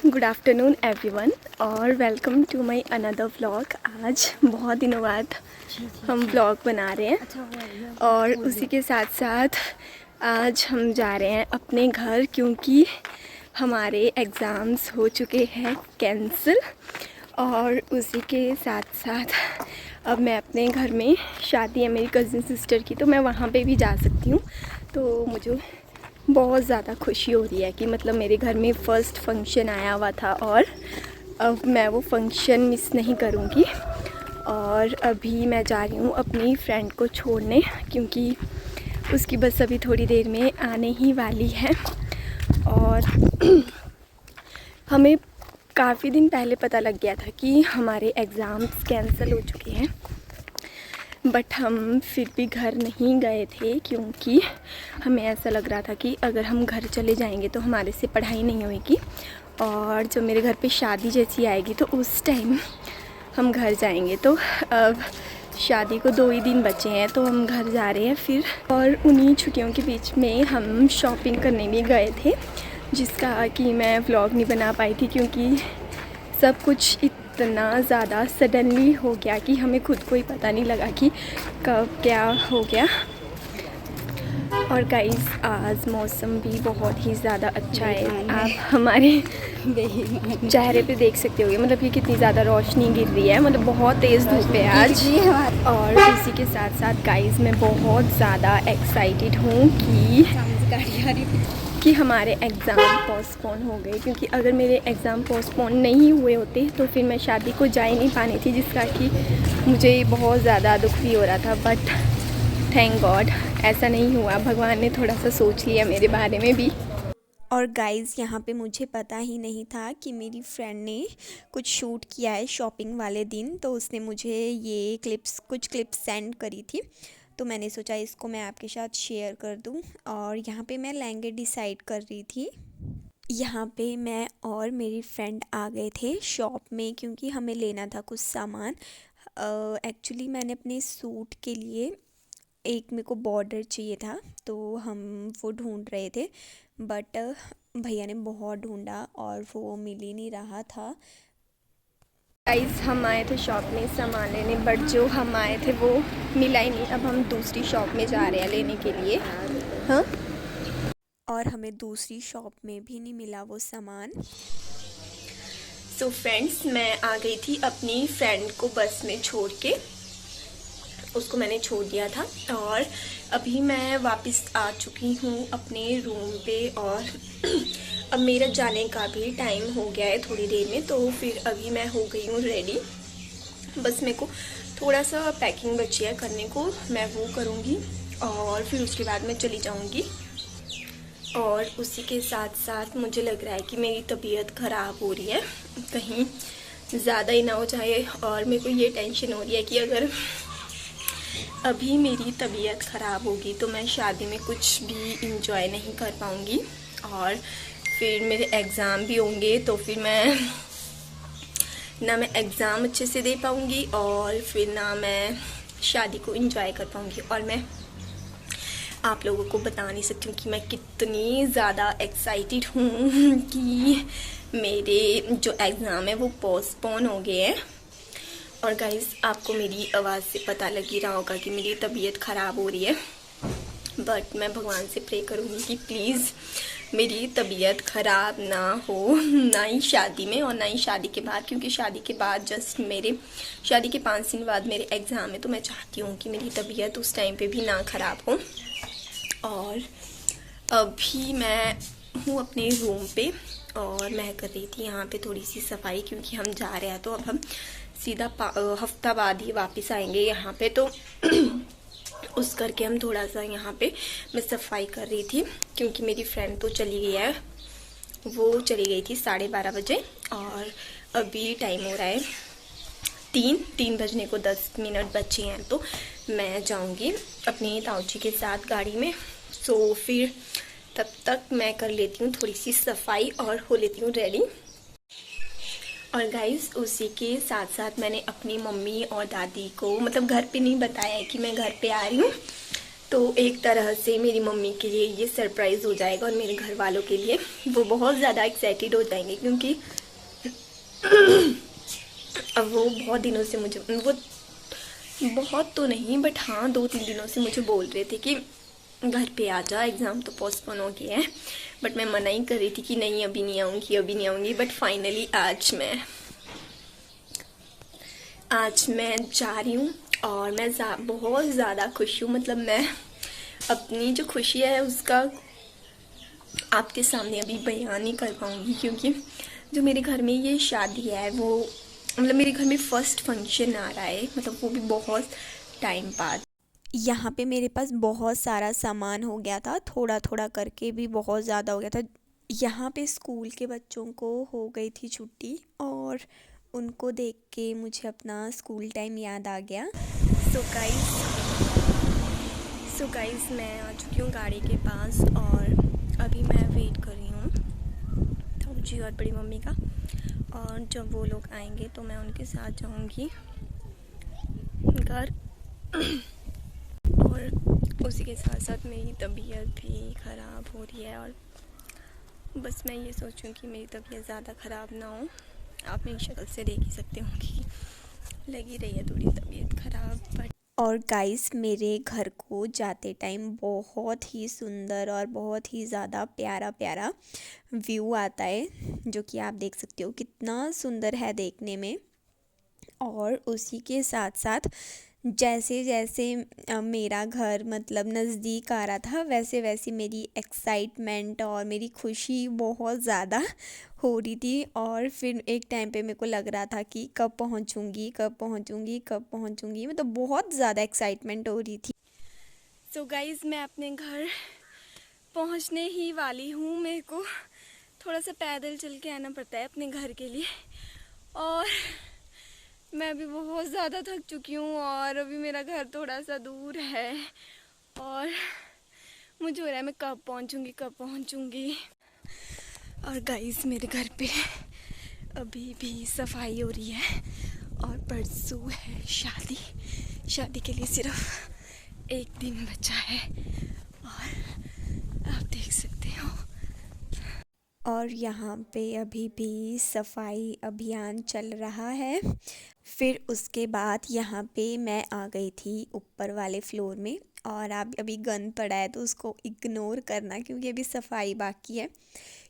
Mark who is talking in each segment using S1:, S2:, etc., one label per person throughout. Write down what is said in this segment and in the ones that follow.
S1: Good afternoon everyone और welcome to my another vlog. आज बहुत दिनों बाद हम व्लॉग बना रहे हैं और उसी के साथ साथ आज हम जा रहे हैं अपने घर क्योंकि हमारे एग्ज़ाम्स हो चुके हैं कैंसिल। और उसी के साथ साथ अब मैं अपने घर में, शादी है मेरी कज़िन सिस्टर की, तो मैं वहाँ पे भी जा सकती हूँ। तो मुझे बहुत ज़्यादा खुशी हो रही है कि मतलब मेरे घर में फ़र्स्ट फंक्शन आया हुआ था और अब मैं वो फंक्शन मिस नहीं करूँगी। और अभी मैं जा रही हूँ अपनी फ्रेंड को छोड़ने क्योंकि उसकी बस अभी थोड़ी देर में आने ही वाली है। और हमें काफ़ी दिन पहले पता लग गया था कि हमारे एग्ज़ाम्स कैंसिल हो चुके हैं, बट हम फिर भी घर नहीं गए थे क्योंकि हमें ऐसा लग रहा था कि अगर हम घर चले जाएंगे तो हमारे से पढ़ाई नहीं होएगी और जब मेरे घर पे शादी जैसी आएगी तो उस टाइम हम घर जाएंगे। तो अब शादी को 2 ही दिन बचे हैं तो हम घर जा रहे हैं फिर। और उन्हीं छुट्टियों के बीच में हम शॉपिंग करने भी गए थे, जिसका कि मैं व्लॉग नहीं बना पाई थी क्योंकि सब कुछ इतना ज़्यादा सडनली हो गया कि हमें खुद को ही पता नहीं लगा कि कब क्या हो गया। और गाइस आज मौसम भी बहुत ही ज़्यादा अच्छा है, आप हमारे चेहरे पे देख सकते होगे मतलब कि कितनी ज़्यादा रोशनी गिर रही है, मतलब बहुत तेज़ धूप है आज। और इसी के साथ साथ गाइस मैं बहुत ज़्यादा एक्साइटेड हूँ कि हमारे एग्ज़ाम पोस्टपोन हो गए, क्योंकि अगर मेरे एग्ज़ाम पोस्टपोन नहीं हुए होते तो फिर मैं शादी को जा ही नहीं पानी थी, जिसका कि मुझे बहुत ज़्यादा दुख भी हो रहा था। बट थैंक गॉड ऐसा नहीं हुआ, भगवान ने थोड़ा सा सोच लिया मेरे बारे में भी।
S2: और गाइज़ यहाँ पे मुझे पता ही नहीं था कि मेरी फ्रेंड ने कुछ शूट किया है शॉपिंग वाले दिन, तो उसने मुझे ये कुछ क्लिप्स सेंड करी थी, तो मैंने सोचा इसको मैं आपके साथ शेयर कर दूँ। और यहाँ पे मैं लहंगे डिसाइड कर रही थी। यहाँ पे मैं और मेरी फ्रेंड आ गए थे शॉप में क्योंकि हमें लेना था कुछ सामान। एक्चुअली मैंने अपने सूट के लिए एक मेरे को बॉर्डर चाहिए था, तो हम वो ढूंढ रहे थे, बट भैया ने बहुत ढूंढा और वो मिल ही नहीं रहा था।
S1: गाइस हम आए थे शॉप में सामान लेने, बट जो हम आए थे वो मिला ही नहीं। अब हम दूसरी शॉप में जा रहे हैं लेने के लिए। हाँ,
S2: और हमें दूसरी शॉप में भी नहीं मिला वो सामान।
S1: सो फ्रेंड्स मैं आ गई थी अपनी फ्रेंड को बस में छोड़ के, उसको मैंने छोड़ दिया था और अभी मैं वापस आ चुकी हूँ अपने रूम पे। और अब मेरा जाने का भी टाइम हो गया है थोड़ी देर में, तो फिर अभी मैं हो गई हूँ रेडी। बस मेरे को थोड़ा सा पैकिंग बची है करने को, मैं वो करूँगी और फिर उसके बाद मैं चली जाऊँगी। और उसी के साथ साथ मुझे लग रहा है कि मेरी तबीयत ख़राब हो रही है, कहीं ज़्यादा ही ना हो जाए। और मेरे को ये टेंशन हो रही है कि अगर अभी मेरी तबीयत ख़राब होगी तो मैं शादी में कुछ भी इंजॉय नहीं कर पाऊँगी और फिर मेरे एग्ज़ाम भी होंगे, तो फिर ना मैं एग्ज़ाम अच्छे से दे पाऊँगी और फिर ना मैं शादी को इंजॉय कर पाऊँगी। और मैं आप लोगों को बता नहीं सकती हूँ कि मैं कितनी ज़्यादा एक्साइटेड हूँ कि मेरे जो एग्ज़ाम है वो पोस्टपोन हो गए हैं। और गाइस आपको मेरी आवाज़ से पता लग ही रहा होगा कि मेरी तबीयत ख़राब हो रही है, बट मैं भगवान से प्रे करूँगी कि प्लीज़ मेरी तबीयत ख़राब ना हो, ना ही शादी में और ना ही शादी के बाद, क्योंकि शादी के बाद शादी के 5 दिन बाद मेरे एग्ज़ाम है, तो मैं चाहती हूँ कि मेरी तबीयत उस टाइम पे भी ना ख़राब हो। और अभी मैं हूँ अपने रूम पे और मैं कर रही थी यहाँ पे थोड़ी सी सफाई, क्योंकि हम जा रहे हैं तो अब हम सीधा हफ्ता बाद ही वापस आएंगे यहाँ पे, तो उस करके हम थोड़ा सा यहाँ पे मैं सफाई कर रही थी, क्योंकि मेरी फ्रेंड तो चली गई है, वो चली गई थी 12:30 बजे और अभी टाइम हो रहा है 3 बजने को 10 मिनट बचे हैं, तो मैं जाऊँगी अपनी ताऊजी के साथ गाड़ी में। सो फिर तब तक मैं कर लेती हूँ थोड़ी सी सफाई और हो लेती हूँ रेडी। और गाइस उसी के साथ साथ मैंने अपनी मम्मी और दादी को मतलब घर पे नहीं बताया है कि मैं घर पे आ रही हूँ, तो एक तरह से मेरी मम्मी के लिए ये सरप्राइज़ हो जाएगा और मेरे घर वालों के लिए वो बहुत ज़्यादा एक्साइटेड हो जाएंगे, क्योंकि अब वो बहुत दिनों से मुझे, वो बहुत तो नहीं बट हाँ 2-3 दिनों से मुझे बोल रहे थे कि घर पे आ जा, एग्ज़ाम तो पोस्टपोन हो गया है। बट मैं मना ही कर रही थी कि नहीं अभी नहीं आऊँगी, अभी नहीं आऊँगी। बट फाइनली आज मैं जा रही हूँ और मैं बहुत ज़्यादा खुश हूँ। मतलब मैं अपनी जो खुशी है उसका आपके सामने अभी बयान नहीं कर पाऊँगी, क्योंकि जो मेरे घर में ये शादी है वो, मतलब मेरे घर में फर्स्ट फंक्शन आ रहा है, मतलब वो भी बहुत टाइम बाद।
S2: यहाँ पे मेरे पास बहुत सारा सामान हो गया था, थोड़ा थोड़ा करके भी बहुत ज़्यादा हो गया था। यहाँ पे स्कूल के बच्चों को हो गई थी छुट्टी और उनको देख के मुझे अपना स्कूल टाइम याद आ गया। सो गाइस मैं आ चुकी हूँ गाड़ी के पास और अभी मैं वेट कर रही हूँ ताऊ जी और बड़ी मम्मी का, और जब वो लोग आएंगे तो मैं उनके साथ जाऊँगी घर। और उसी के साथ साथ मेरी तबीयत भी ख़राब हो रही है, और बस मैं ये सोचूं कि मेरी तबीयत ज़्यादा ख़राब ना हो। आप मेरी शक्ल से देख ही सकते हो कि लगी रही है थोड़ी तबीयत ख़राब। बट और गाइस मेरे घर को जाते टाइम बहुत ही सुंदर और बहुत ही ज़्यादा प्यारा प्यारा व्यू आता है, जो कि आप देख सकते हो कितना सुंदर है देखने में। और उसी के साथ साथ जैसे जैसे मेरा घर मतलब नज़दीक आ रहा था, वैसे वैसे मेरी एक्साइटमेंट और मेरी खुशी बहुत ज़्यादा हो रही थी। और फिर एक टाइम पे मेरे को लग रहा था कि कब पहुंचूंगी, कब पहुंचूंगी, कब पहुंचूंगी, मतलब बहुत ज़्यादा एक्साइटमेंट हो रही थी। सो गाइज़ मैं अपने घर पहुंचने ही वाली हूँ। मेरे को थोड़ा सा पैदल चल के आना पड़ता है अपने घर के लिए, और मैं अभी बहुत ज़्यादा थक चुकी हूँ और अभी मेरा घर थोड़ा सा दूर है और मुझे हो रहा है मैं कब पहुँचूँगी। और गाइस मेरे घर पे अभी भी सफाई हो रही है और परसों है शादी के लिए सिर्फ एक दिन बचा है और आप देख सकते हो। और यहाँ पे अभी भी सफाई अभियान चल रहा है। फिर उसके बाद यहाँ पे मैं आ गई थी ऊपर वाले फ्लोर में, और अभी गंद पड़ा है तो उसको इग्नोर करना क्योंकि अभी सफाई बाकी है।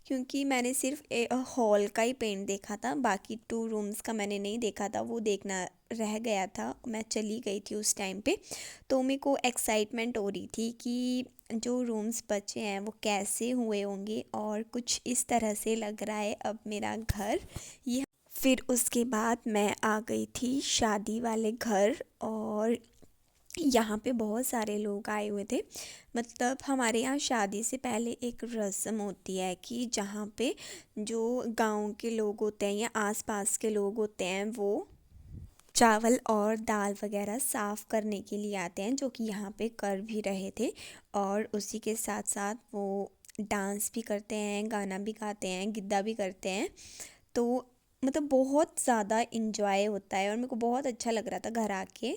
S2: क्योंकि मैंने सिर्फ हॉल का ही पेंट देखा था, बाकी 2 रूम्स का मैंने नहीं देखा था, वो देखना रह गया था। मैं चली गई थी उस टाइम पे, तो मेरे को एक्साइटमेंट हो रही थी कि जो रूम्स बचे हैं वो कैसे हुए होंगे, और कुछ इस तरह से लग रहा है अब मेरा घर ये। फिर उसके बाद मैं आ गई थी शादी वाले घर, और यहाँ पे बहुत सारे लोग आए हुए थे। मतलब हमारे यहाँ शादी से पहले एक रस्म होती है कि जहाँ पे जो गांव के लोग होते हैं या आसपास के लोग होते हैं वो चावल और दाल वगैरह साफ़ करने के लिए आते हैं, जो कि यहाँ पे कर भी रहे थे। और उसी के साथ साथ वो डांस भी करते हैं, गाना भी गाते हैं, गिद्दा भी करते हैं। तो मतलब बहुत ज़्यादा इन्जॉय होता है और मेरे को बहुत अच्छा लग रहा था घर आके।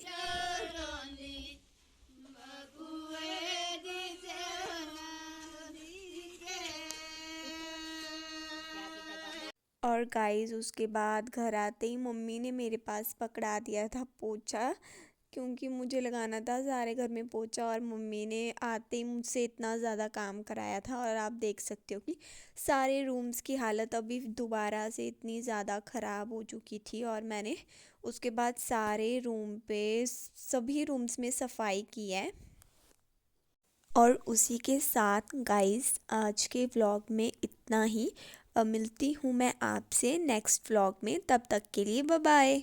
S2: और गाइस उसके बाद घर आते ही मम्मी ने मेरे पास पकड़ा दिया था पोछा, क्योंकि मुझे लगाना था सारे घर में पोछा, और मम्मी ने आते ही मुझसे इतना ज़्यादा काम कराया था। और आप देख सकते हो कि सारे रूम्स की हालत अभी दोबारा से इतनी ज़्यादा ख़राब हो चुकी थी, और मैंने उसके बाद सारे रूम पे सभी रूम्स में सफाई की है। और उसी के साथ गाइस आज के व्लॉग में इतना ही। मिलती हूँ मैं आपसे नेक्स्ट व्लॉग में, तब तक के लिए बाय बाय।